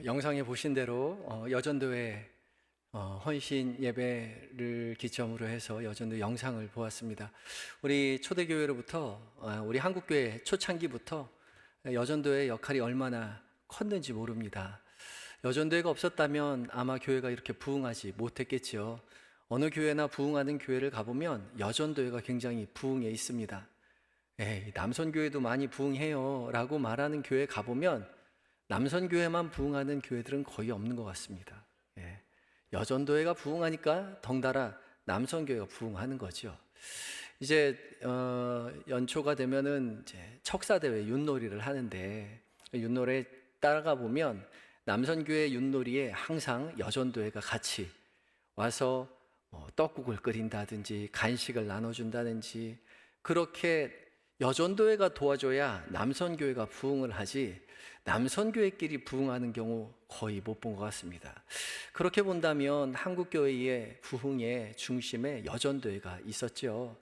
영상에 보신 대로 여전도회 헌신 예배를 기점으로 해서 여전도 영상을 보았습니다. 우리 초대교회로부터 우리 한국교회 초창기부터 여전도의 역할이 얼마나 컸는지 모릅니다. 여전도회가 없었다면 아마 교회가 이렇게 부흥하지 못했겠지요. 어느 교회나 부흥하는 교회를 가보면 여전도회가 굉장히 부흥해 있습니다. 에이, 남선교회도 많이 부흥해요 라고 말하는 교회 가보면 남선교회만 부흥하는 교회들은 거의 없는 것 같습니다. 예. 여전도회가 부흥하니까 덩달아 남선교회가 부흥하는 거죠. 이제 연초가 되면은 이제 척사대회 윷놀이를 하는데 윷놀이에 따라가 보면 남선교회 윷놀이에 항상 여전도회가 같이 와서 떡국을 끓인다든지 간식을 나눠준다든지 그렇게 여전도회가 도와줘야 남선교회가 부흥을 하지 남선교회끼리 부흥하는 경우 거의 못 본 것 같습니다. 그렇게 본다면 한국교회의 부흥의 중심에 여전도회가 있었죠.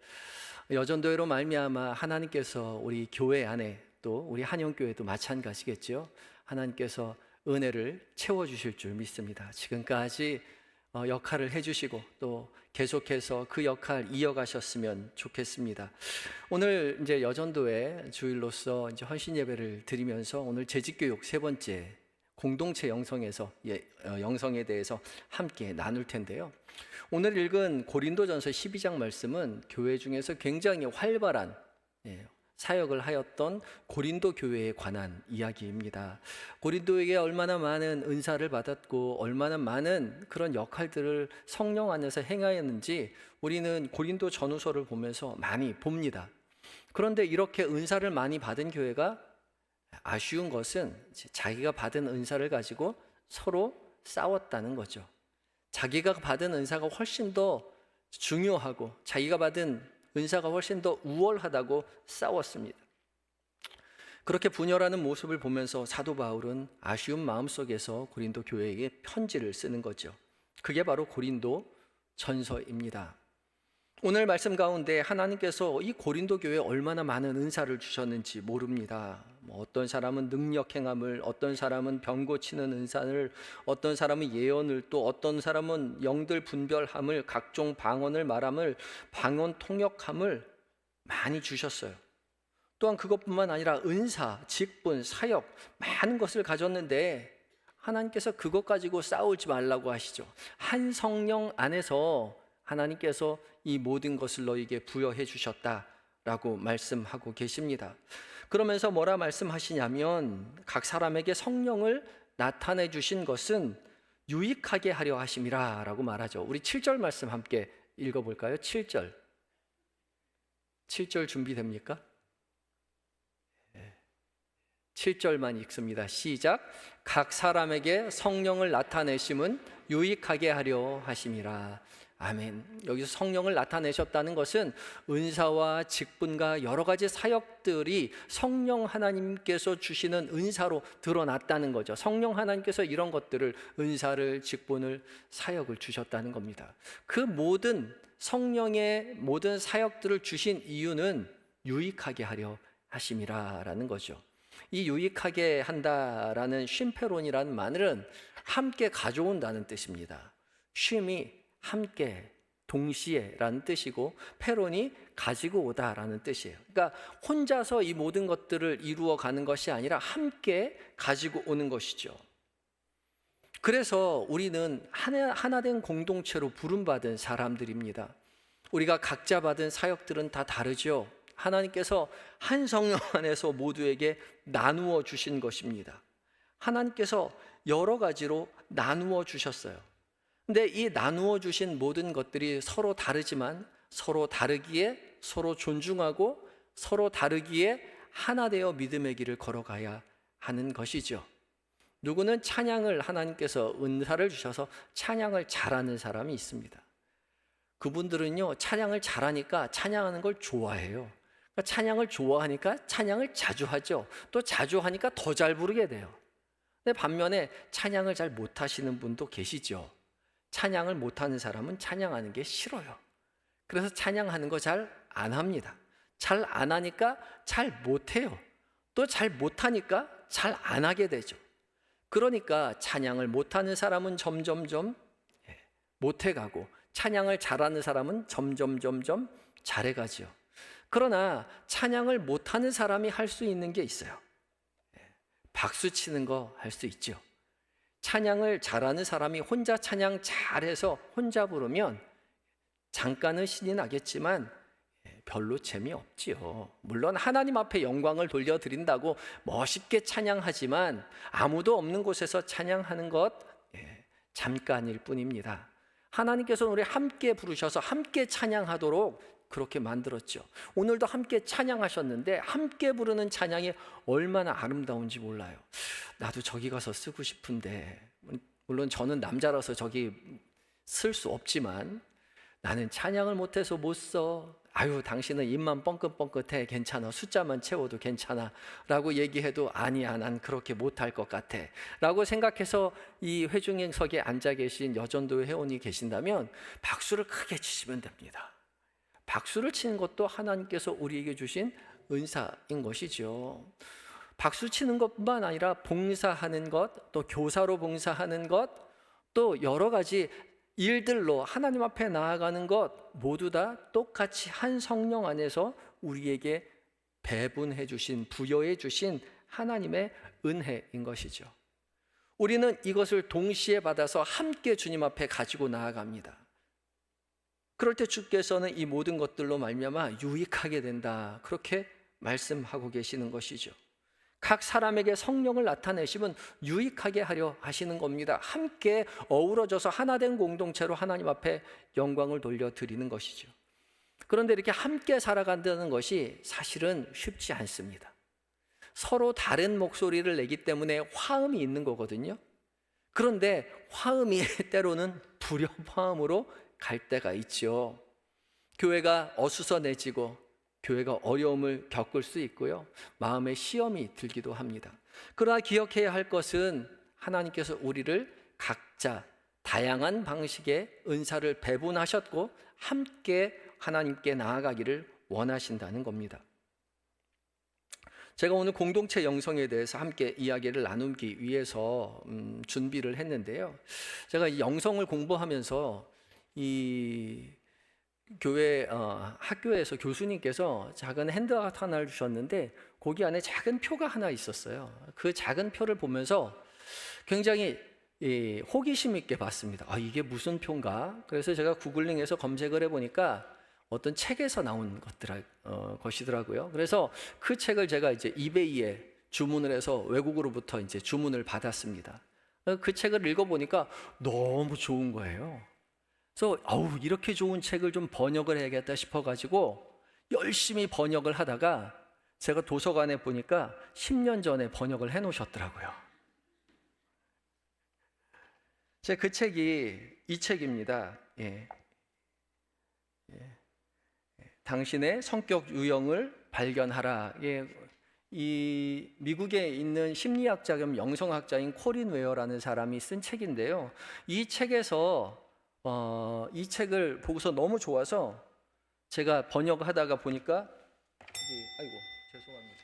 여전도회로 말미암아 하나님께서 우리 교회 안에 또 우리 한영교회도 마찬가지겠죠. 하나님께서 은혜를 채워주실 줄 믿습니다. 지금까지 역할을 해주시고 또 계속해서 그 역할 이어가셨으면 좋겠습니다. 오늘 이제 여전도회 주일로서 이제 헌신 예배를 드리면서 오늘 재직교육 세 번째 공동체 영성에서 영성에 대해서 함께 나눌 텐데요. 오늘 읽은 고린도전서 12장 말씀은 교회 중에서 굉장히 활발한 사역을 하였던 고린도 교회에 관한 이야기입니다. 고린도에게 얼마나 많은 은사를 받았고 얼마나 많은 그런 역할들을 성령 안에서 행하였는지 우리는 고린도 전후서를 보면서 많이 봅니다. 그런데 이렇게 은사를 많이 받은 교회가 아쉬운 것은 자기가 받은 은사를 가지고 서로 싸웠다는 거죠. 자기가 받은 은사가 훨씬 더 중요하고 자기가 받은 은사가 훨씬 더 우월하다고 싸웠습니다. 그렇게 분열하는 모습을 보면서 사도 바울은 아쉬운 마음속에서 고린도 교회에게 편지를 쓰는 거죠. 그게 바로 고린도 전서입니다. 오늘 말씀 가운데 하나님께서 이 고린도 교회에 얼마나 많은 은사를 주셨는지 모릅니다. 어떤 사람은 능력 행함을, 어떤 사람은 병 고치는 은사를, 어떤 사람은 예언을, 또 어떤 사람은 영들 분별함을, 각종 방언을 말함을, 방언 통역함을 많이 주셨어요. 또한 그것뿐만 아니라 은사, 직분, 사역 많은 것을 가졌는데 하나님께서 그것 가지고 싸우지 말라고 하시죠. 한 성령 안에서 하나님께서 이 모든 것을 너에게 부여해 주셨다라고 말씀하고 계십니다. 그러면서 뭐라 말씀하시냐면 각 사람에게 성령을 나타내 주신 것은 유익하게 하려 하심이라 라고 말하죠. 우리 7절 말씀 함께 읽어볼까요? 7절 준비됩니까? 7절만 읽습니다. 시작. 각 사람에게 성령을 나타내심은 유익하게 하려 하심이라. 아멘. 여기서 성령을 나타내셨다는 것은 은사와 직분과 여러 가지 사역들이 성령 하나님께서 주시는 은사로 드러났다는 거죠. 성령 하나님께서 이런 것들을 은사를, 직분을, 사역을 주셨다는 겁니다. 그 모든 성령의 모든 사역들을 주신 이유는 유익하게 하려 하심이라라는 거죠. 이 유익하게 한다라는 쉼페론이라는 말은 함께 가져온다는 뜻입니다. 쉼이 함께, 동시에 라는 뜻이고 페론이 가지고 오다라는 뜻이에요. 그러니까 혼자서 이 모든 것들을 이루어 가는 것이 아니라 함께 가지고 오는 것이죠. 그래서 우리는 하나 된 공동체로 부름받은 사람들입니다. 우리가 각자 받은 사역들은 다 다르죠. 하나님께서 한 성령 안에서 모두에게 나누어 주신 것입니다. 하나님께서 여러 가지로 나누어 주셨어요. 근데 이 나누어 주신 모든 것들이 서로 다르지만 서로 다르기에 서로 존중하고 서로 다르기에 하나 되어 믿음의 길을 걸어가야 하는 것이죠. 누구는 찬양을 하나님께서 은사를 주셔서 찬양을 잘하는 사람이 있습니다. 그분들은요 찬양을 잘하니까 찬양하는 걸 좋아해요. 찬양을 좋아하니까 찬양을 자주 하죠. 또 자주 하니까 더 잘 부르게 돼요. 근데 반면에 찬양을 잘 못하시는 분도 계시죠. 찬양을 못하는 사람은 찬양하는 게 싫어요. 그래서 찬양하는 거 잘 안 합니다. 잘 안 하니까 잘 못해요. 또 잘 못하니까 잘 안 하게 되죠. 그러니까 찬양을 못하는 사람은 점점점 못해가고 찬양을 잘하는 사람은 점점점점 잘해가지요. 그러나 찬양을 못하는 사람이 할 수 있는 게 있어요. 박수 치는 거 할 수 있죠. 찬양을 잘하는 사람이 혼자 찬양 잘해서 혼자 부르면 잠깐은 신이 나겠지만 별로 재미없지요. 물론 하나님 앞에 영광을 돌려드린다고 멋있게 찬양하지만 아무도 없는 곳에서 찬양하는 것 잠깐일 뿐입니다. 하나님께서는 우리 함께 부르셔서 함께 찬양하도록 그렇게 만들었죠. 오늘도 함께 찬양하셨는데 함께 부르는 찬양이 얼마나 아름다운지 몰라요. 나도 저기 가서 쓰고 싶은데, 물론 저는 남자라서 저기 쓸 수 없지만 나는 찬양을 못해서 못 써. 아유, 당신은 입만 뻥긋뻥긋해. 괜찮아. 숫자만 채워도 괜찮아. 라고 얘기해도 아니야, 난 그렇게 못할 것 같아. 라고 생각해서 이 회중석에 앉아 계신 여전도회 회원이 계신다면 박수를 크게 치시면 됩니다. 박수를 치는 것도 하나님께서 우리에게 주신 은사인 것이죠. 박수 치는 것뿐만 아니라 봉사하는 것, 또 교사로 봉사하는 것, 또 여러 가지 일들로 하나님 앞에 나아가는 것 모두 다 똑같이 한 성령 안에서 우리에게 배분해 주신, 부여해 주신 하나님의 은혜인 것이죠. 우리는 이것을 동시에 받아서 함께 주님 앞에 가지고 나아갑니다. 그럴 때 주께서는 이 모든 것들로 말미암아 유익하게 된다, 그렇게 말씀하고 계시는 것이죠. 각 사람에게 성령을 나타내시면 유익하게 하려 하시는 겁니다. 함께 어우러져서 하나된 공동체로 하나님 앞에 영광을 돌려드리는 것이죠. 그런데 이렇게 함께 살아간다는 것이 사실은 쉽지 않습니다. 서로 다른 목소리를 내기 때문에 화음이 있는 거거든요. 그런데 화음이 때로는 불협화음으로 갈 때가 있죠. 교회가 어수선해지고 교회가 어려움을 겪을 수 있고요, 마음에 시험이 들기도 합니다. 그러나 기억해야 할 것은 하나님께서 우리를 각자 다양한 방식의 은사를 배분하셨고 함께 하나님께 나아가기를 원하신다는 겁니다. 제가 오늘 공동체 영성에 대해서 함께 이야기를 나누기 위해서 준비를 했는데요, 제가 이 영성을 공부하면서 이 교회 학교에서 교수님께서 작은 핸드아웃 하나를 주셨는데 거기 안에 작은 표가 하나 있었어요. 그 작은 표를 보면서 굉장히 호기심 있게 봤습니다. 이게 무슨 표인가? 그래서 제가 구글링해서 검색을 해보니까 어떤 책에서 나온 것이더라고요. 그래서 그 책을 제가 이제 이베이에 주문을 해서 외국으로부터 이제 주문을 받았습니다. 그 책을 읽어보니까 너무 좋은 거예요. 그래서 이렇게 좋은 책을 좀 번역을 해야겠다 싶어가지고 열심히 번역을 하다가 제가 도서관에 보니까 10년 전에 번역을 해놓으셨더라고요. 제 그 책이 이 책입니다. 당신의 성격 유형을 발견하라. 이 미국에 있는 심리학자 겸 영성학자인 코린 웨어라는 사람이 쓴 책인데요, 이 책에서 이 책을 보고서 너무 좋아서 제가 번역하다가 보니까 죄송합니다.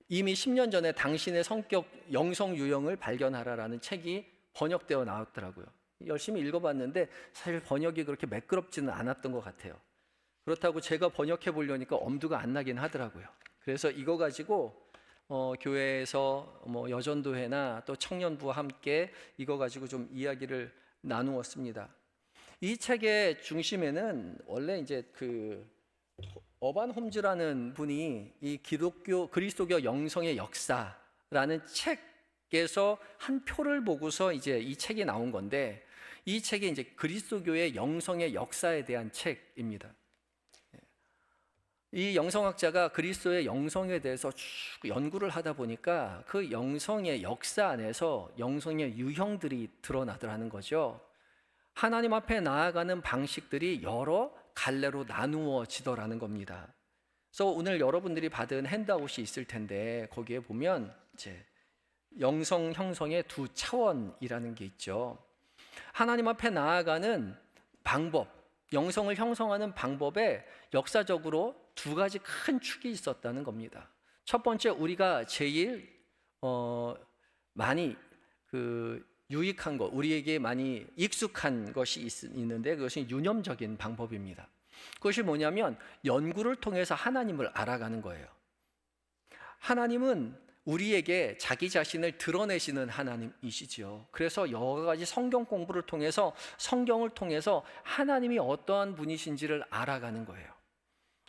이미 10년 전에 당신의 성격 영성 유형을 발견하라라는 책이 번역되어 나왔더라고요. 열심히 읽어봤는데 사실 번역이 그렇게 매끄럽지는 않았던 것 같아요. 그렇다고 제가 번역해 보려니까 엄두가 안 나긴 하더라고요. 그래서 이거 가지고 교회에서 여전도회나 또 청년부와 함께 이거 가지고 좀 이야기를 나누었습니다. 이 책의 중심에는 원래 이제 그 어반 홈즈라는 분이 이 그리스도교 영성의 역사라는 책에서 한 표를 보고서 이제 이 책이 나온 건데, 이 책이 이제 그리스도교의 영성의 역사에 대한 책입니다. 이 영성학자가 그리스도의 영성에 대해서 쭉 연구를 하다 보니까 그 영성의 역사 안에서 영성의 유형들이 드러나더라는 거죠. 하나님 앞에 나아가는 방식들이 여러 갈래로 나누어지더라는 겁니다. 그래서 오늘 여러분들이 받은 핸드아웃이 있을 텐데 거기에 보면 이제 영성 형성의 두 차원이라는 게 있죠. 하나님 앞에 나아가는 방법, 영성을 형성하는 방법에 역사적으로 두 가지 큰 축이 있었다는 겁니다. 첫 번째, 우리가 제일 많이 유익한 것, 우리에게 많이 익숙한 것이 있는데 그것이 유념적인 방법입니다. 그것이 뭐냐면 연구를 통해서 하나님을 알아가는 거예요. 하나님은 우리에게 자기 자신을 드러내시는 하나님이시지요. 그래서 여러 가지 성경 공부를 통해서, 성경을 통해서 하나님이 어떠한 분이신지를 알아가는 거예요.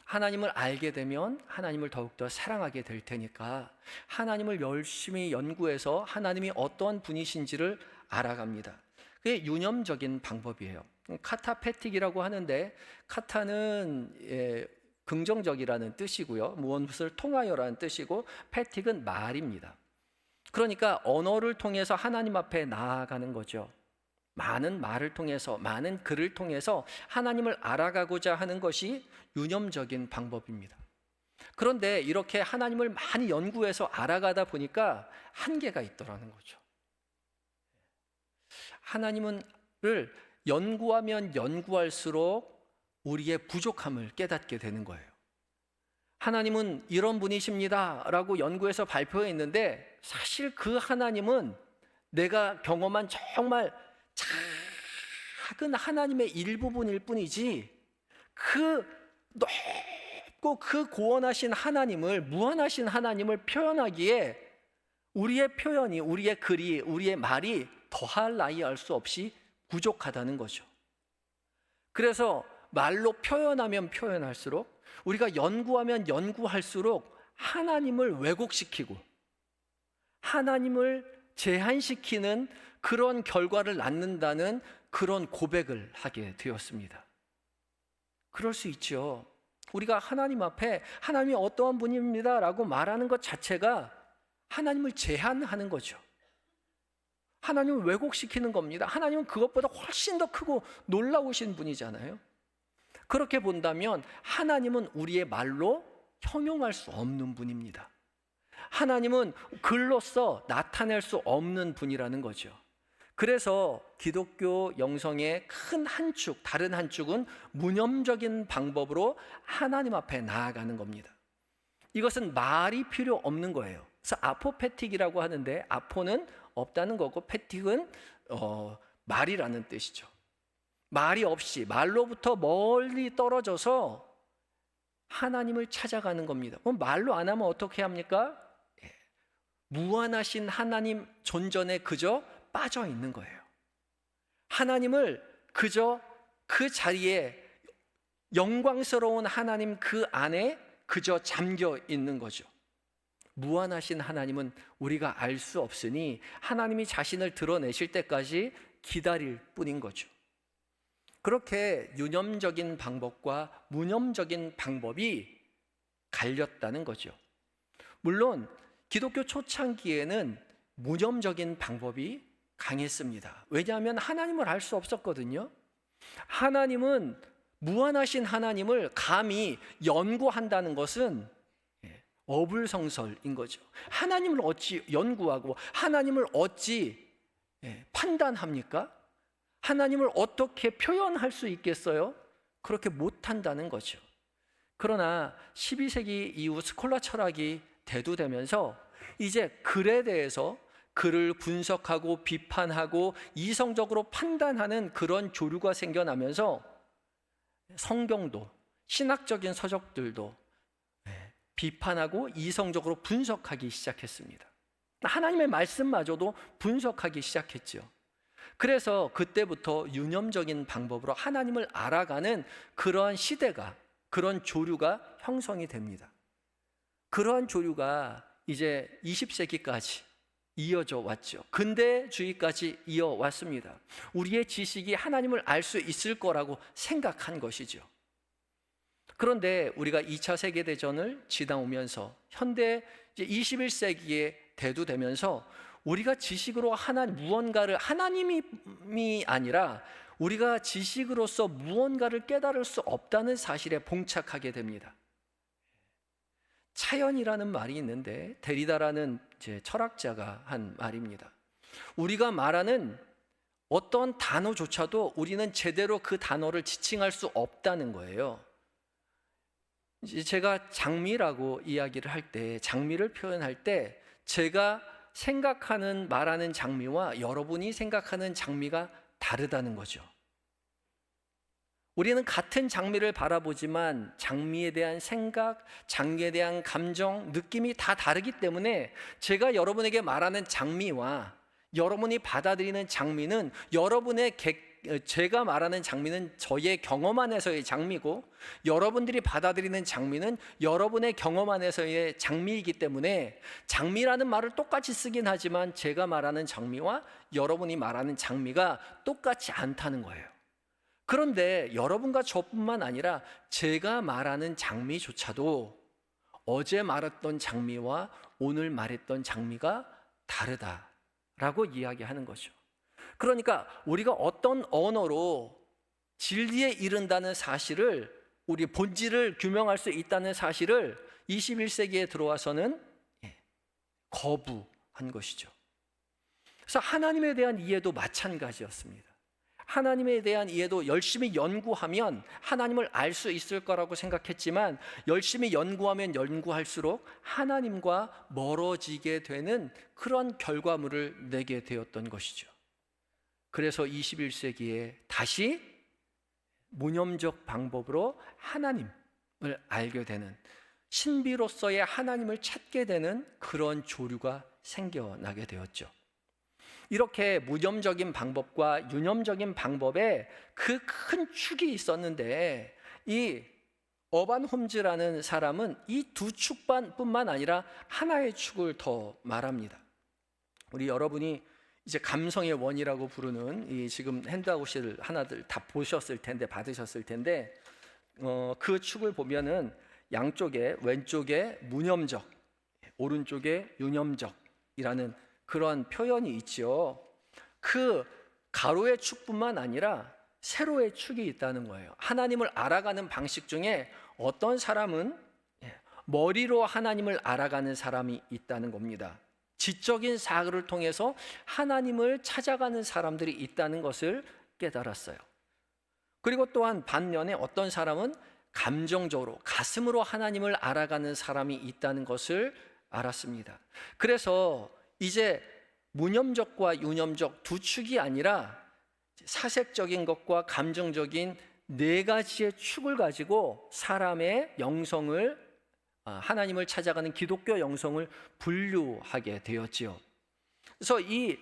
하나님을 알게 되면 하나님을 더욱더 사랑하게 될 테니까 하나님을 열심히 연구해서 하나님이 어떠한 분이신지를 알아갑니다. 그게 유념적인 방법이에요. 카타페틱이라고 하는데, 카타는 긍정적이라는 뜻이고요, 무엇을 통하여라는 뜻이고, 페틱은 말입니다. 그러니까 언어를 통해서 하나님 앞에 나아가는 거죠. 많은 말을 통해서, 많은 글을 통해서 하나님을 알아가고자 하는 것이 유념적인 방법입니다. 그런데 이렇게 하나님을 많이 연구해서 알아가다 보니까 한계가 있더라는 거죠. 하나님을 연구하면 연구할수록 우리의 부족함을 깨닫게 되는 거예요. 하나님은 이런 분이십니다 라고 연구해서 발표했는데, 사실 그 하나님은 내가 경험한 정말 작은 하나님의 일부분일 뿐이지, 그 넓고 그 고원하신 하나님을, 무한하신 하나님을 표현하기에 우리의 표현이, 우리의 글이, 우리의 말이 더할 나위 할 수 없이 부족하다는 거죠. 그래서 말로 표현하면 표현할수록, 우리가 연구하면 연구할수록 하나님을 왜곡시키고 하나님을 제한시키는 그런 결과를 낳는다는 그런 고백을 하게 되었습니다. 그럴 수 있죠. 우리가 하나님 앞에 하나님이 어떠한 분입니다 라고 말하는 것 자체가 하나님을 제한하는 거죠. 하나님을 왜곡시키는 겁니다. 하나님은 그것보다 훨씬 더 크고 놀라우신 분이잖아요. 그렇게 본다면 하나님은 우리의 말로 형용할 수 없는 분입니다. 하나님은 글로써 나타낼 수 없는 분이라는 거죠. 그래서 기독교 영성의 큰 한 축, 다른 한 축은 무념적인 방법으로 하나님 앞에 나아가는 겁니다. 이것은 말이 필요 없는 거예요. 그래서 아포페틱이라고 하는데, 아포는 없다는 거고 페틱은 말이라는 뜻이죠. 말이 없이, 말로부터 멀리 떨어져서 하나님을 찾아가는 겁니다. 그럼 말로 안 하면 어떻게 합니까? 무한하신 하나님 존전에 그저 빠져 있는 거예요. 하나님을 그저 그 자리에, 영광스러운 하나님 그 안에 그저 잠겨 있는 거죠. 무한하신 하나님은 우리가 알 수 없으니 하나님이 자신을 드러내실 때까지 기다릴 뿐인 거죠. 그렇게 유념적인 방법과 무념적인 방법이 갈렸다는 거죠. 물론 기독교 초창기에는 무념적인 방법이 강했습니다. 왜냐하면 하나님을 알 수 없었거든요. 하나님은, 무한하신 하나님을 감히 연구한다는 것은 어불성설인 거죠. 하나님을 어찌 연구하고 하나님을 어찌 판단합니까? 하나님을 어떻게 표현할 수 있겠어요? 그렇게 못한다는 거죠. 그러나 12세기 이후 스콜라 철학이 대두되면서 이제 글에 대해서, 글을 분석하고 비판하고 이성적으로 판단하는 그런 조류가 생겨나면서 성경도, 신학적인 서적들도 비판하고 이성적으로 분석하기 시작했습니다. 하나님의 말씀마저도 분석하기 시작했죠. 그래서 그때부터 유념적인 방법으로 하나님을 알아가는 그러한 시대가, 그런 조류가 형성이 됩니다. 그러한 조류가 이제 20세기까지 이어져 왔죠. 근대주의까지 이어왔습니다. 우리의 지식이 하나님을 알 수 있을 거라고 생각한 것이죠. 그런데 우리가 2차 세계대전을 지나오면서 현대 이제 21세기에 대두되면서 우리가 지식으로 무언가를, 하나님이 아니라 우리가 지식으로서 무언가를 깨달을 수 없다는 사실에 봉착하게 됩니다. 차연이라는 말이 있는데, 데리다라는 철학자가 한 말입니다. 우리가 말하는 어떤 단어조차도 우리는 제대로 그 단어를 지칭할 수 없다는 거예요. 이제 제가 장미라고 이야기를 할 때, 장미를 표현할 때 제가 생각하는 말하는 장미와 여러분이 생각하는 장미가 다르다는 거죠. 우리는 같은 장미를 바라보지만 장미에 대한 생각, 장미에 대한 감정, 느낌이 다 다르기 때문에 제가 여러분에게 말하는 장미와 여러분이 받아들이는 장미는 제가 말하는 장미는 저의 경험 안에서의 장미고, 여러분들이 받아들이는 장미는 여러분의 경험 안에서의 장미이기 때문에 장미라는 말을 똑같이 쓰긴 하지만 제가 말하는 장미와 여러분이 말하는 장미가 똑같지 않다는 거예요. 그런데 여러분과 저뿐만 아니라 제가 말하는 장미조차도 어제 말했던 장미와 오늘 말했던 장미가 다르다라고 이야기하는 거죠. 그러니까 우리가 어떤 언어로 진리에 이른다는 사실을, 우리 본질을 규명할 수 있다는 사실을 21세기에 들어와서는 거부한 것이죠. 그래서 하나님에 대한 이해도 마찬가지였습니다. 하나님에 대한 이해도 열심히 연구하면 하나님을 알 수 있을 거라고 생각했지만 열심히 연구하면 연구할수록 하나님과 멀어지게 되는 그런 결과물을 내게 되었던 것이죠. 그래서 21세기에 다시 무념적 방법으로 하나님을 알게 되는, 신비로서의 하나님을 찾게 되는 그런 조류가 생겨나게 되었죠. 이렇게 무념적인 방법과 유념적인 방법에 그 큰 축이 있었는데, 이 어반 홈즈라는 사람은 이 두 축뿐만 아니라 하나의 축을 더 말합니다. 우리 여러분이 이제 감성의 원이라고 부르는 이 지금 핸드아웃을 하나들 다 보셨을 텐데, 받으셨을 텐데, 그 축을 보면은 양쪽에, 왼쪽에 무념적, 오른쪽에 유념적이라는 그런 표현이 있죠. 그 가로의 축뿐만 아니라 세로의 축이 있다는 거예요. 하나님을 알아가는 방식 중에 어떤 사람은 머리로 하나님을 알아가는 사람이 있다는 겁니다. 지적인 사고를 통해서 하나님을 찾아가는 사람들이 있다는 것을 깨달았어요. 그리고 또한 반면에 어떤 사람은 감정적으로, 가슴으로 하나님을 알아가는 사람이 있다는 것을 알았습니다. 그래서 이제 무념적과 유념적 두 축이 아니라 사색적인 것과 감정적인 네 가지의 축을 가지고 사람의 영성을, 하나님을 찾아가는 기독교 영성을 분류하게 되었지요. 그래서 이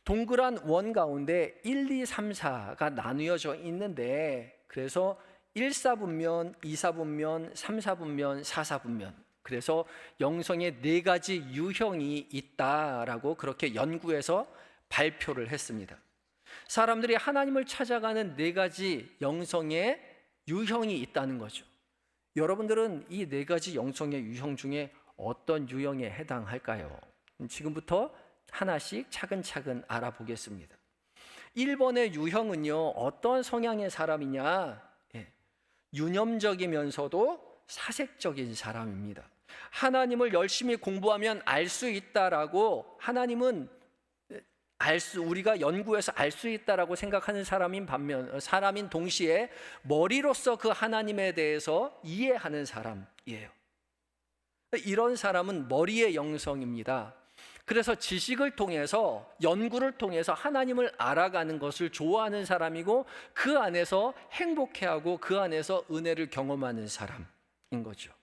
동그란 원 가운데 1, 2, 3, 4가 나누어져 있는데, 그래서 1사분면, 2사분면, 3사분면, 4사분면, 그래서 영성의 네 가지 유형이 있다라고 그렇게 연구해서 발표를 했습니다. 사람들이 하나님을 찾아가는 네 가지 영성의 유형이 있다는 거죠. 여러분들은 이 네 가지 영성의 유형 중에 어떤 유형에 해당할까요? 지금부터 하나씩 차근차근 알아보겠습니다. 1번의 유형은요, 어떤 성향의 사람이냐? 유념적이면서도 사색적인 사람입니다. 하나님을 열심히 공부하면 알 수 있다라고, 하나님은 우리가 연구해서 알 수 있다라고 생각하는 사람인 동시에 머리로서 그 하나님에 대해서 이해하는 사람이에요. 이런 사람은 머리의 영성입니다. 그래서 지식을 통해서, 연구를 통해서 하나님을 알아가는 것을 좋아하는 사람이고, 그 안에서 행복해하고 그 안에서 은혜를 경험하는 사람인 거죠.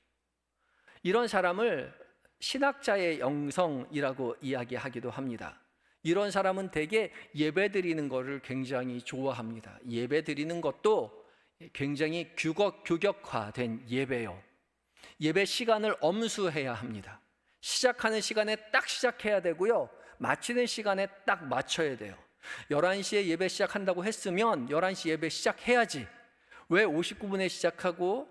이런 사람을 신학자의 영성이라고 이야기하기도 합니다. 이런 사람은 대개 예배드리는 것을 굉장히 좋아합니다. 예배드리는 것도 굉장히 규격화된 예배요. 예배 시간을 엄수해야 합니다. 시작하는 시간에 딱 시작해야 되고요, 마치는 시간에 딱 맞춰야 돼요. 11시에 예배 시작한다고 했으면 11시 예배 시작해야지. 왜 59분에 시작하고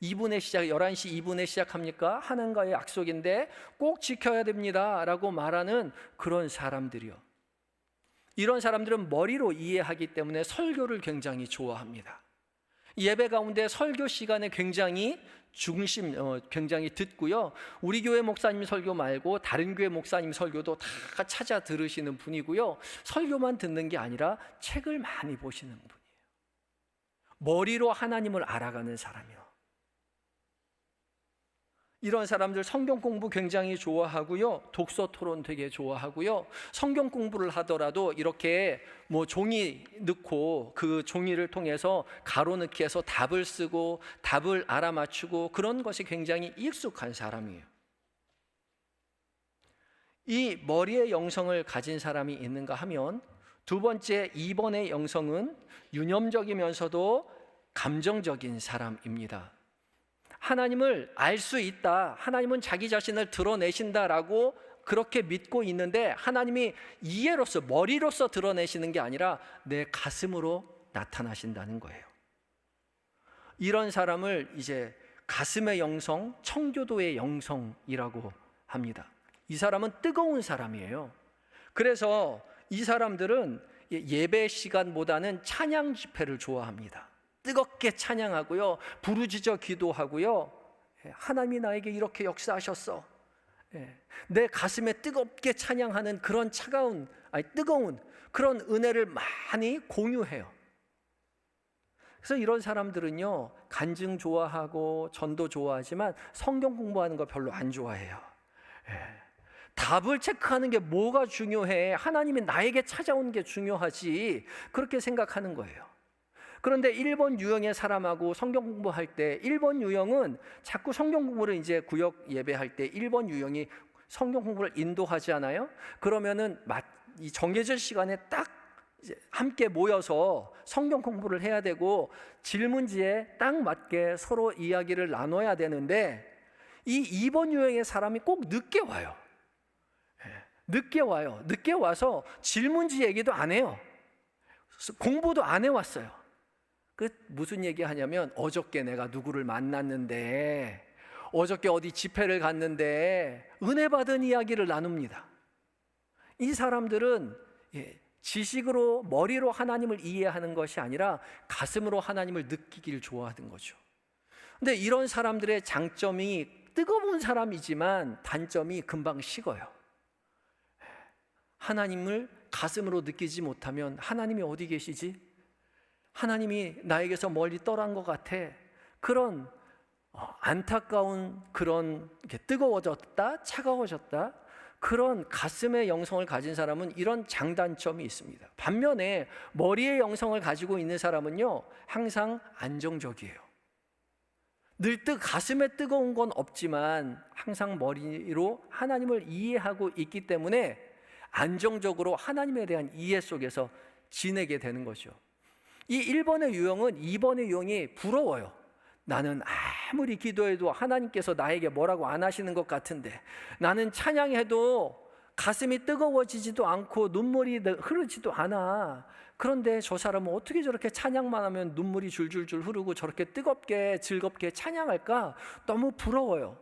2분에 11시 2분에 시작합니까? 하나님과의 약속인데 꼭 지켜야 됩니다 라고 말하는 그런 사람들이요. 이런 사람들은 머리로 이해하기 때문에 설교를 굉장히 좋아합니다. 예배 가운데 설교 시간에 굉장히 굉장히 듣고요, 우리 교회 목사님 설교 말고 다른 교회 목사님 설교도 다 찾아 들으시는 분이고요, 설교만 듣는 게 아니라 책을 많이 보시는 분이에요. 머리로 하나님을 알아가는 사람이요. 이런 사람들 성경 공부 굉장히 좋아하고요. 독서 토론 되게 좋아하고요. 성경 공부를 하더라도 이렇게 뭐 종이 넣고 그 종이를 통해서 가로넣기 해서 답을 쓰고 답을 알아맞추고 그런 것이 굉장히 익숙한 사람이에요. 이 머리의 영성을 가진 사람이 있는가 하면 두 번째 2번의 영성은 유념적이면서도 감정적인 사람입니다. 하나님을 알 수 있다, 하나님은 자기 자신을 드러내신다라고 그렇게 믿고 있는데 하나님이 이해로서, 머리로서 드러내시는 게 아니라 내 가슴으로 나타나신다는 거예요. 이런 사람을 이제 가슴의 영성, 청교도의 영성이라고 합니다. 이 사람은 뜨거운 사람이에요. 그래서 이 사람들은 예배 시간보다는 찬양 집회를 좋아합니다. 뜨겁게 찬양하고요, 부르짖어 기도하고요, 하나님이 나에게 이렇게 역사하셨어, 내 가슴에 뜨겁게 찬양하는 그런 뜨거운 그런 은혜를 많이 공유해요. 그래서 이런 사람들은요, 간증 좋아하고 전도 좋아하지만 성경 공부하는 거 별로 안 좋아해요. 답을 체크하는 게 뭐가 중요해? 하나님이 나에게 찾아온 게 중요하지, 그렇게 생각하는 거예요. 그런데 1번 유형의 사람하고 성경 공부할 때 1번 유형은 자꾸 성경 공부를 이제 구역 예배할 때 1번 유형이 성경 공부를 인도하지 않아요? 그러면은 이 정해진 시간에 딱 이제 함께 모여서 성경 공부를 해야 되고 질문지에 딱 맞게 서로 이야기를 나눠야 되는데 이 2번 유형의 사람이 꼭 늦게 와요. 늦게 와요. 늦게 와서 질문지 얘기도 안 해요. 공부도 안 해왔어요. 무슨 얘기 하냐면 어저께 내가 누구를 만났는데, 어저께 어디 집회를 갔는데 은혜 받은 이야기를 나눕니다. 이 사람들은 지식으로, 머리로 하나님을 이해하는 것이 아니라 가슴으로 하나님을 느끼길 좋아하는 거죠. 근데 이런 사람들의 장점이 뜨거운 사람이지만 단점이 금방 식어요. 하나님을 가슴으로 느끼지 못하면 하나님이 어디 계시지? 하나님이 나에게서 멀리 떠난 것 같아. 그런 안타까운, 그런 뜨거워졌다, 차가워졌다, 그런 가슴의 영성을 가진 사람은 이런 장단점이 있습니다. 반면에 머리의 영성을 가지고 있는 사람은요, 항상 안정적이에요. 늘뜩 가슴에 뜨거운 건 없지만 항상 머리로 하나님을 이해하고 있기 때문에 안정적으로 하나님에 대한 이해 속에서 지내게 되는 거죠. 이 1번의 유형은 2번의 유형이 부러워요. 나는 아무리 기도해도 하나님께서 나에게 뭐라고 안 하시는 것 같은데, 나는 찬양해도 가슴이 뜨거워지지도 않고 눈물이 흐르지도 않아. 그런데 저 사람은 어떻게 저렇게 찬양만 하면 눈물이 줄줄줄 흐르고 저렇게 뜨겁게 즐겁게 찬양할까? 너무 부러워요.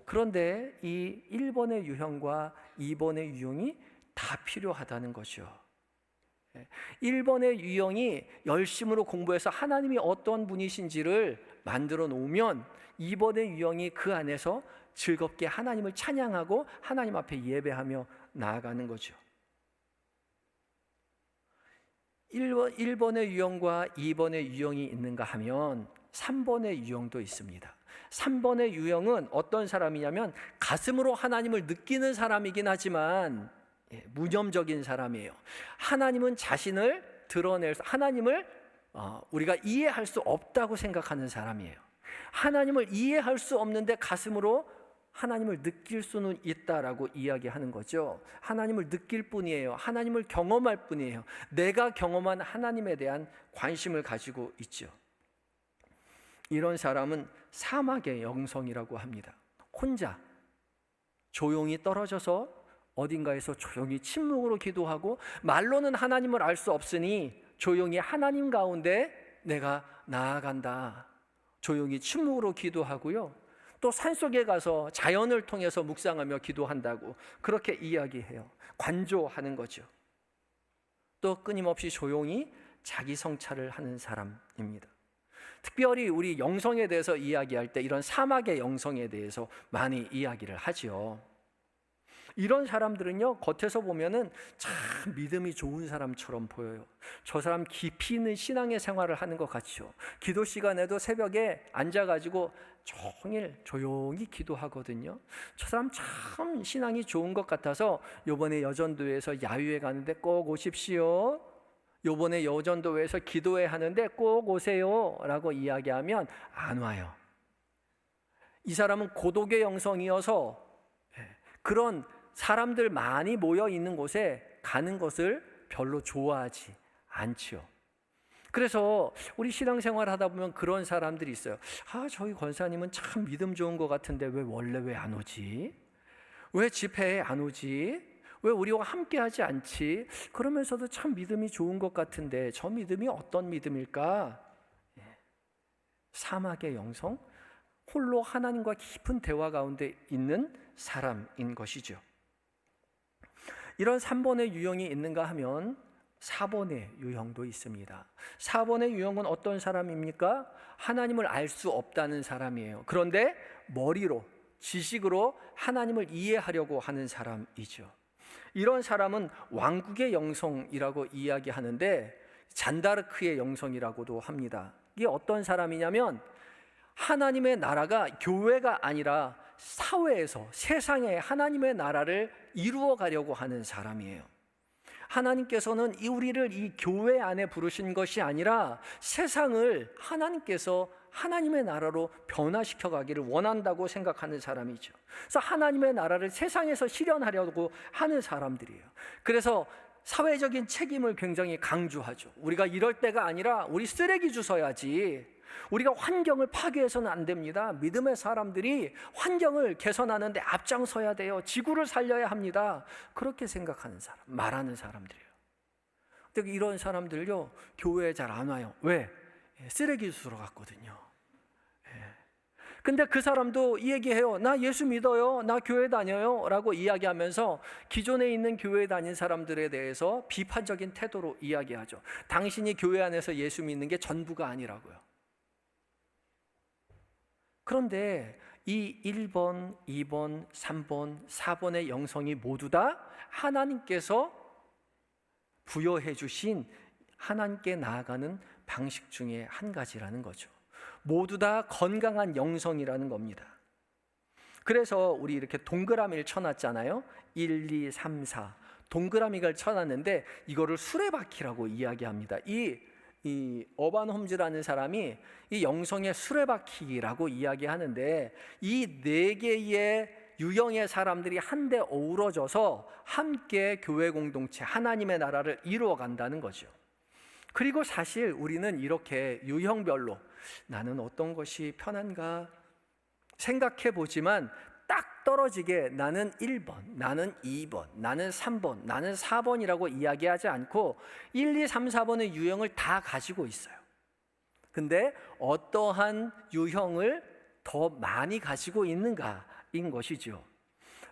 그런데 이 1번의 유형과 2번의 유형이 다 필요하다는 거죠. 1번의 유형이 열심으로 공부해서 하나님이 어떤 분이신지를 만들어 놓으면 2번의 유형이 그 안에서 즐겁게 하나님을 찬양하고 하나님 앞에 예배하며 나아가는 거죠. 1번의 유형과 2번의 유형이 있는가 하면 3번의 유형도 있습니다. 3번의 유형은 어떤 사람이냐면 가슴으로 하나님을 느끼는 사람이긴 하지만 무념적인 사람이에요. 하나님은 자신을 드러내서 하나님을 우리가 이해할 수 없다고 생각하는 사람이에요. 하나님을 이해할 수 없는데 가슴으로 하나님을 느낄 수는 있다라고 이야기하는 거죠. 하나님을 느낄 뿐이에요. 하나님을 경험할 뿐이에요. 내가 경험한 하나님에 대한 관심을 가지고 있죠. 이런 사람은 사막의 영성이라고 합니다. 혼자 조용히 떨어져서 어딘가에서 조용히 침묵으로 기도하고, 말로는 하나님을 알 수 없으니 조용히 하나님 가운데 내가 나아간다. 조용히 침묵으로 기도하고요. 또 산속에 가서 자연을 통해서 묵상하며 기도한다고 그렇게 이야기해요. 관조하는 거죠. 또 끊임없이 조용히 자기 성찰을 하는 사람입니다. 특별히 우리 영성에 대해서 이야기할 때 이런 사막의 영성에 대해서 많이 이야기를 하죠. 이런 사람들은요, 겉에서 보면은 참 믿음이 좋은 사람처럼 보여요. 저 사람 깊이 있는 신앙의 생활을 하는 것 같죠. 기도 시간에도 새벽에 앉아가지고 종일 조용히 기도하거든요. 저 사람 참 신앙이 좋은 것 같아서 요번에 여전도에서 야유회 가는데 꼭 오십시오. 요번에 여전도에서 기도회 하는데 꼭 오세요 라고 이야기하면 안 와요. 이 사람은 고독의 영성이어서 그런 사람들 많이 모여 있는 곳에 가는 것을 별로 좋아하지 않지요. 그래서 우리 신앙생활 하다 보면 그런 사람들이 있어요. 저희 권사님은 참 믿음 좋은 것 같은데 왜 안 오지? 왜 집회에 안 오지? 왜 우리와 함께 하지 않지? 그러면서도 참 믿음이 좋은 것 같은데 저 믿음이 어떤 믿음일까? 사막의 영성, 홀로 하나님과 깊은 대화 가운데 있는 사람인 것이죠. 이런 3번의 유형이 있는가 하면 4번의 유형도 있습니다. 4번의 유형은 어떤 사람입니까? 하나님을 알 수 없다는 사람이에요. 그런데 머리로, 지식으로 하나님을 이해하려고 하는 사람이죠. 이런 사람은 왕국의 영성이라고 이야기하는데 잔다르크의 영성이라고도 합니다. 이게 어떤 사람이냐면 하나님의 나라가 교회가 아니라 사회에서, 세상에 하나님의 나라를 이루어 가려고 하는 사람이에요. 하나님께서는 우리를 이 교회 안에 부르신 것이 아니라 세상을 하나님께서 하나님의 나라로 변화시켜 가기를 원한다고 생각하는 사람이죠. 그래서 하나님의 나라를 세상에서 실현하려고 하는 사람들이에요. 그래서 사회적인 책임을 굉장히 강조하죠. 우리가 이럴 때가 아니라 우리 쓰레기 주워야지. 우리가 환경을 파괴해서는 안 됩니다. 믿음의 사람들이 환경을 개선하는데 앞장서야 돼요. 지구를 살려야 합니다. 그렇게 생각하는 사람, 말하는 사람들이에요. 근데 이런 사람들요, 교회에 잘 안 와요. 왜? 쓰레기 주스러 갔거든요. 근데 그 사람도 이 얘기해요. 나 예수 믿어요. 나 교회 다녀요. 라고 이야기하면서 기존에 있는 교회 다닌 사람들에 대해서 비판적인 태도로 이야기하죠. 당신이 교회 안에서 예수 믿는 게 전부가 아니라고요. 그런데 이 1번, 2번, 3번, 4번의 영성이 모두 다 하나님께서 부여해 주신 하나님께 나아가는 방식 중에 한 가지라는 거죠. 모두 다 건강한 영성이라는 겁니다. 그래서 우리 이렇게 동그라미를 쳐놨잖아요. 1, 2, 3, 4 동그라미를 쳐놨는데 이거를 수레바퀴라고 이야기합니다. 이 어반 홈즈라는 사람이 이 영성의 수레바퀴라고 이야기하는데 이 네 개의 유형의 사람들이 한데 어우러져서 함께 교회 공동체 하나님의 나라를 이루어 간다는 거죠. 그리고 사실 우리는 이렇게 유형별로 나는 어떤 것이 편한가 생각해 보지만 딱 떨어지게 나는 1번, 나는 2번, 나는 3번, 나는 4번이라고 이야기하지 않고 1, 2, 3, 4번의 유형을 다 가지고 있어요. 근데 어떠한 유형을 더 많이 가지고 있는가인 것이죠.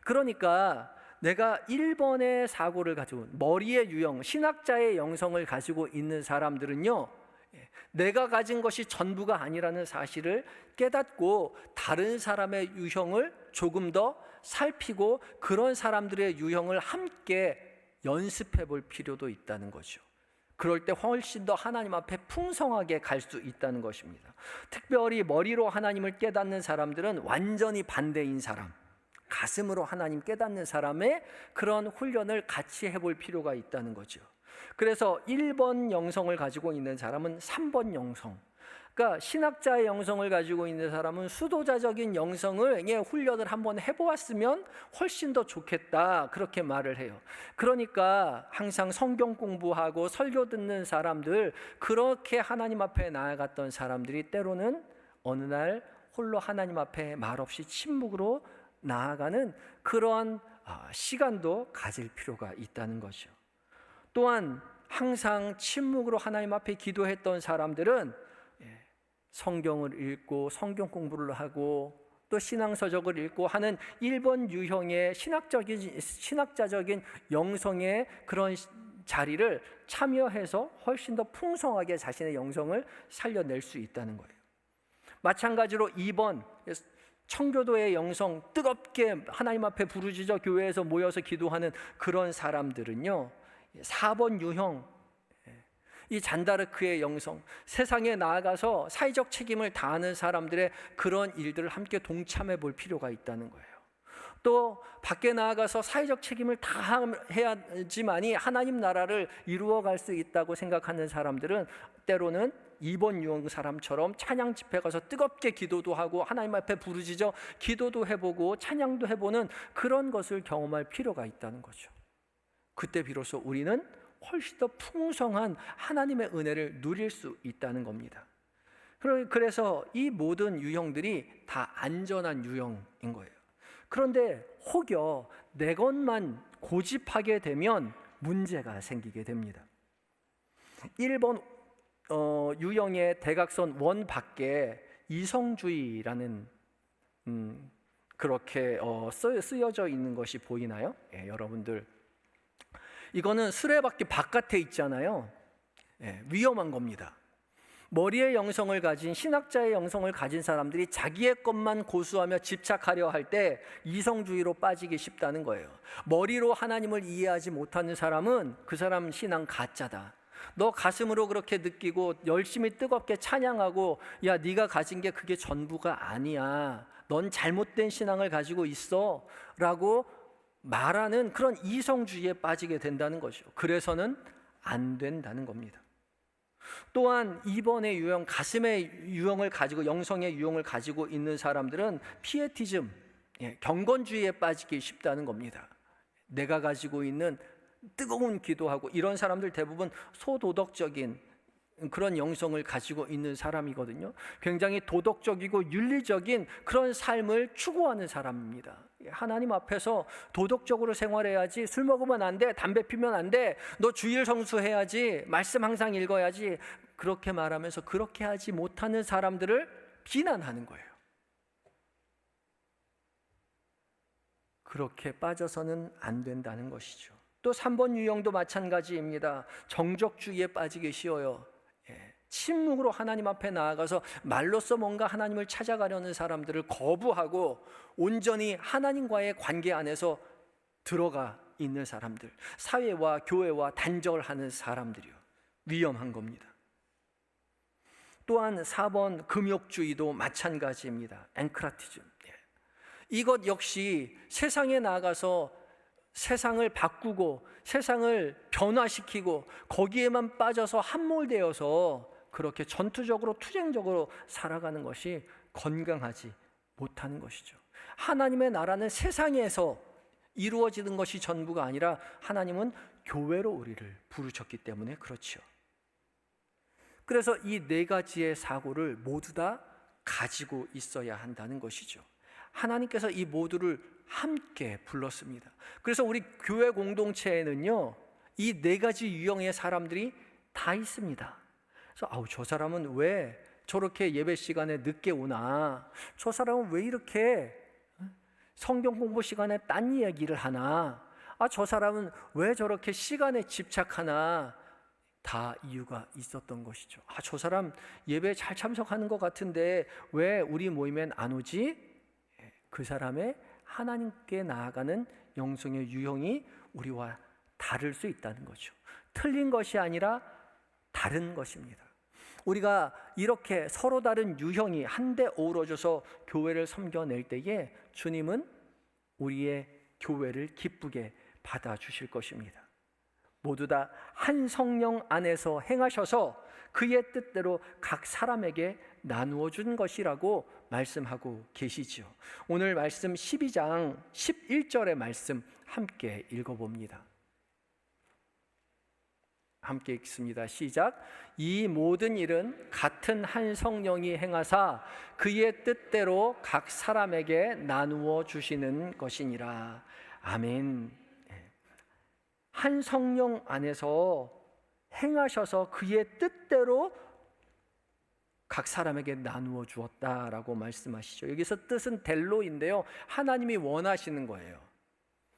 그러니까 내가 1번의 사고를 가지고 머리의 유형, 신학자의 영성을 가지고 있는 사람들은요, 내가 가진 것이 전부가 아니라는 사실을 깨닫고 다른 사람의 유형을 조금 더 살피고 그런 사람들의 유형을 함께 연습해 볼 필요도 있다는 거죠. 그럴 때 훨씬 더 하나님 앞에 풍성하게 갈 수 있다는 것입니다. 특별히 머리로 하나님을 깨닫는 사람들은 완전히 반대인 사람, 가슴으로 하나님 깨닫는 사람의 그런 훈련을 같이 해볼 필요가 있다는 거죠. 그래서 1번 영성을 가지고 있는 사람은 3번 영성, 그러니까 신학자의 영성을 가지고 있는 사람은 수도자적인 영성을 훈련을 한번 해보았으면 훨씬 더 좋겠다, 그렇게 말을 해요. 그러니까 항상 성경 공부하고 설교 듣는 사람들, 그렇게 하나님 앞에 나아갔던 사람들이 때로는 어느 날 홀로 하나님 앞에 말없이 침묵으로 나아가는 그런 시간도 가질 필요가 있다는 거죠. 또한 항상 침묵으로 하나님 앞에 기도했던 사람들은 성경을 읽고 성경 공부를 하고 또 신앙서적을 읽고 하는 1번 유형의 신학자적인 영성의 그런 자리를 참여해서 훨씬 더 풍성하게 자신의 영성을 살려낼 수 있다는 거예요. 마찬가지로 2번 청교도의 영성 뜨겁게 하나님 앞에 부르짖어 교회에서 모여서 기도하는 그런 사람들은요, 4번 유형, 이 잔다르크의 영성, 세상에 나아가서 사회적 책임을 다하는 사람들의 그런 일들을 함께 동참해 볼 필요가 있다는 거예요. 또 밖에 나아가서 사회적 책임을 다해야지만이 하나님 나라를 이루어갈 수 있다고 생각하는 사람들은 때로는 2번 유형 사람처럼 찬양 집회 가서 뜨겁게 기도도 하고 하나님 앞에 부르짖어 기도도 해보고 찬양도 해보는 그런 것을 경험할 필요가 있다는 거죠. 그때 비로소 우리는 훨씬 더 풍성한 하나님의 은혜를 누릴 수 있다는 겁니다. 그래서 이 모든 유형들이 다 안전한 유형인 거예요. 그런데 혹여 내 것만 고집하게 되면 문제가 생기게 됩니다. 1번 유형의 대각선 원 밖에 이성주의라는 그렇게 쓰여져 있는 것이 보이나요? 여러분들, 이거는 수레바퀴 바깥에 있잖아요. 위험한 겁니다. 머리의 영성을 가진, 신학자의 영성을 가진 사람들이 자기의 것만 고수하며 집착하려 할 때 이성주의로 빠지기 쉽다는 거예요. 머리로 하나님을 이해하지 못하는 사람은 그 사람 신앙 가짜다. 너 가슴으로 그렇게 느끼고 열심히 뜨겁게 찬양하고, 야, 네가 가진 게 그게 전부가 아니야, 넌 잘못된 신앙을 가지고 있어 라고 말하는 그런 이성주의에 빠지게 된다는 거죠. 그래서는 안 된다는 겁니다. 또한 2번의 유형, 가슴의 유형을 가지고, 영성의 유형을 가지고 있는 사람들은 피에티즘, 경건주의에 빠지기 쉽다는 겁니다. 내가 가지고 있는 뜨거운 기도하고, 이런 사람들 대부분 소도덕적인 그런 영성을 가지고 있는 사람이거든요. 굉장히 도덕적이고 윤리적인 그런 삶을 추구하는 사람입니다. 하나님 앞에서 도덕적으로 생활해야지, 술 먹으면 안 돼, 담배 피면 안 돼, 너 주일 성수해야지, 말씀 항상 읽어야지, 그렇게 말하면서 그렇게 하지 못하는 사람들을 비난하는 거예요. 그렇게 빠져서는 안 된다는 것이죠. 또 3번 유형도 마찬가지입니다. 정적주의에 빠지기 쉬워요. 침묵으로 하나님 앞에 나아가서 말로써 뭔가 하나님을 찾아가려는 사람들을 거부하고 온전히 하나님과의 관계 안에서 들어가 있는 사람들, 사회와 교회와 단절하는 사람들이요, 위험한 겁니다. 또한 4번 금욕주의도 마찬가지입니다. 앵크라티즘. 이것 역시 세상에 나아가서 세상을 바꾸고 세상을 변화시키고 거기에만 빠져서 함몰되어서 그렇게 전투적으로 투쟁적으로 살아가는 것이 건강하지 못하는 것이죠. 하나님의 나라는 세상에서 이루어지는 것이 전부가 아니라 하나님은 교회로 우리를 부르셨기 때문에 그렇죠. 그래서 이 4가지의 사고를 모두 다 가지고 있어야 한다는 것이죠. 하나님께서 이 모두를 함께 불렀습니다. 그래서 우리 교회 공동체에는요, 이 4가지 유형의 사람들이 다 있습니다. 그래서 저 사람은 왜 저렇게 예배 시간에 늦게 오나? 저 사람은 왜 이렇게 성경 공부 시간에 딴 얘기를 하나? 저 사람은 왜 저렇게 시간에 집착하나? 다 이유가 있었던 것이죠. 저 사람 예배 잘 참석하는 것 같은데 왜 우리 모임엔 안 오지? 그 사람의 하나님께 나아가는 영성의 유형이 우리와 다를 수 있다는 거죠. 틀린 것이 아니라 다른 것입니다. 우리가 이렇게 서로 다른 유형이 한데 어우러져서 교회를 섬겨낼 때에 주님은 우리의 교회를 기쁘게 받아주실 것입니다. 모두 다 한 성령 안에서 행하셔서 그의 뜻대로 각 사람에게 나누어 준 것이라고 말씀하고 계시죠. 오늘 말씀 12장 11절의 말씀 함께 읽어봅니다. 함께 읽습니다. 시작. 이 모든 일은 같은 한 성령이 행하사 그의 뜻대로 각 사람에게 나누어 주시는 것이니라. 아멘. 한 성령 안에서 행하셔서 그의 뜻대로 각 사람에게 나누어 주었다라고 말씀하시죠. 여기서 뜻은 델로인데요, 하나님이 원하시는 거예요.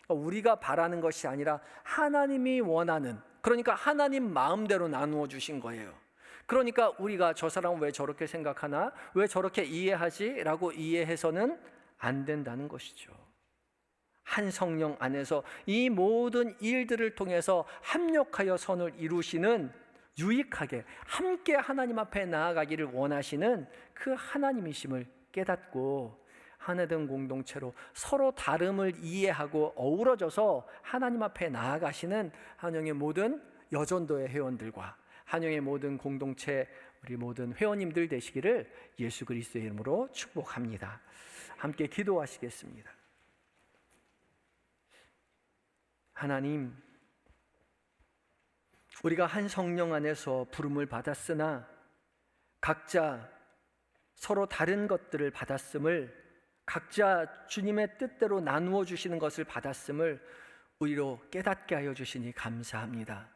우리가 바라는 것이 아니라 하나님이 원하는, 그러니까 하나님 마음대로 나누어 주신 거예요. 그러니까 우리가 저 사람은 왜 저렇게 생각하나, 왜 저렇게 이해하지? 라고 이해해서는 안 된다는 것이죠. 한 성령 안에서 이 모든 일들을 통해서 합력하여 선을 이루시는, 유익하게 함께 하나님 앞에 나아가기를 원하시는 그 하나님이심을 깨닫고 하나된 공동체로 서로 다름을 이해하고 어우러져서 하나님 앞에 나아가시는 한영의 모든 여전도의 회원들과 한영의 모든 공동체, 우리 모든 회원님들 되시기를 예수 그리스도의 이름으로 축복합니다. 함께 기도하시겠습니다. 하나님, 우리가 한 성령 안에서 부름을 받았으나 각자 서로 다른 것들을 받았음을, 각자 주님의 뜻대로 나누어 주시는 것을 받았음을 우리로 깨닫게 하여 주시니 감사합니다.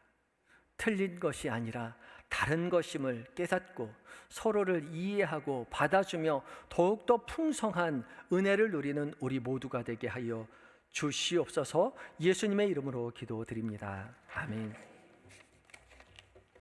틀린 것이 아니라 다른 것임을 깨닫고 서로를 이해하고 받아주며 더욱더 풍성한 은혜를 누리는 우리 모두가 되게 하여 주시옵소서. 예수님의 이름으로 기도드립니다. 아멘.